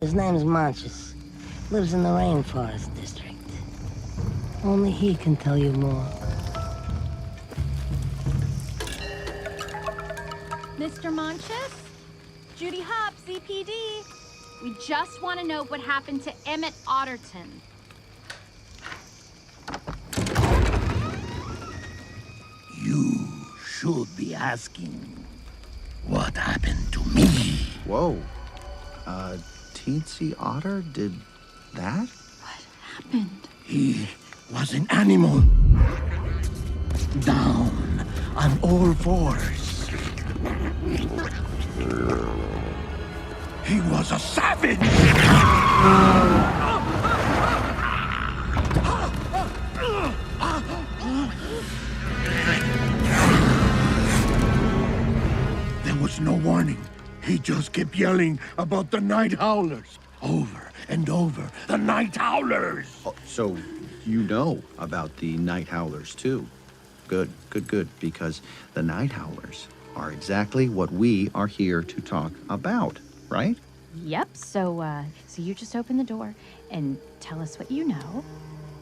His name's Manchas. Lives in the Rainforest district. Only he can tell you more. Mr. Manchas? Judy Hop, ZPD. We just want to know what happened to Emmett Otterton. You should be asking what happened to me. Whoa. Teensy Otter did that? What happened? He was an animal. Down on all fours. He was a savage. There was no warning. He just kept yelling about the night howlers. Over and over. The night howlers. Oh, so you know about the night howlers, too. Good, good, good. Because the night howlers are exactly what we are here to talk about, right? Yep, so you just open the door and tell us what you know,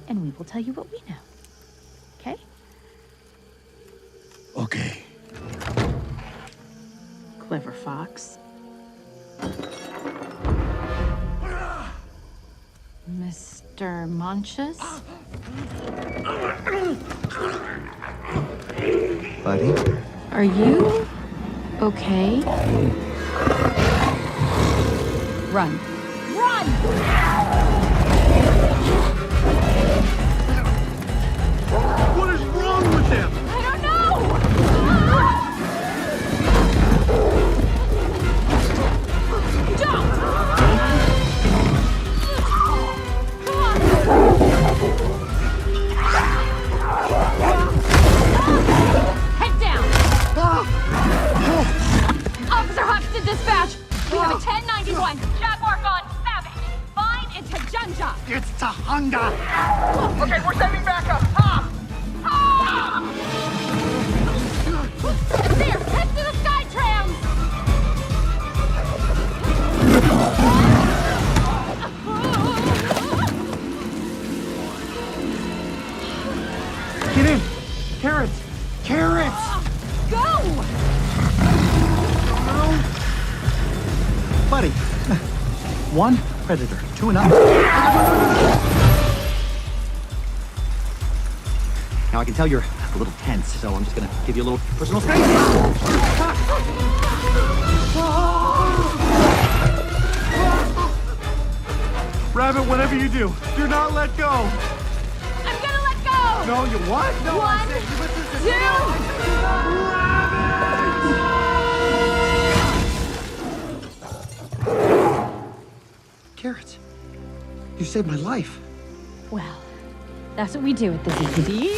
and we will tell you what we know. Okay? Okay. Clever fox. Mr. Manchas? Buddy? Are you okay? Run. Run! What is wrong with him? I don't know! Don't! Head down! Officer Hutch to dispatch! We have a 1091. Chat mark on Savage. Fine in Tujunga. It's Tujunga. Okay, we're sending backup. Ha! There, head to the sky trams! Get in. Carrots. Carrots. Go! Buddy. One predator, two enough. Now I can tell you're a little tense, so I'm just gonna give you a little personal space. Rabbit, whatever you do not let go. I'm gonna let go! No, you what? No, One, Carrots, you saved my life. Well, that's what we do at the ZPD.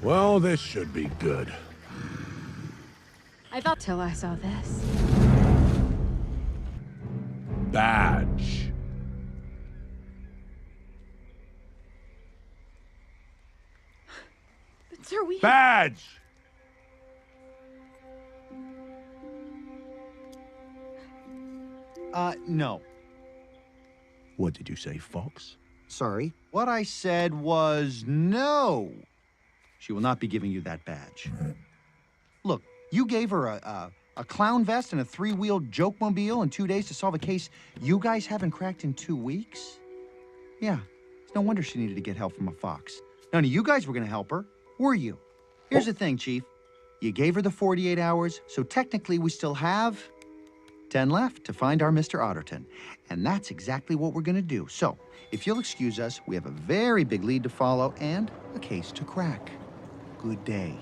Well, this should be good. I thought till I saw this. Badge. But sir, we... Badge! No. What did you say, Fox? Sorry. What I said was no. She will not be giving you that badge. Look, you gave her a clown vest and a three-wheeled joke-mobile in 2 days to solve a case you guys haven't cracked in 2 weeks? Yeah, it's no wonder she needed to get help from a fox. None of you guys were gonna help her, were you? Here's the thing, Chief. You gave her the 48 hours, so technically we still have 10 left to find our Mr. Otterton. And that's exactly what we're gonna do. So, if you'll excuse us, we have a very big lead to follow and a case to crack. Good day.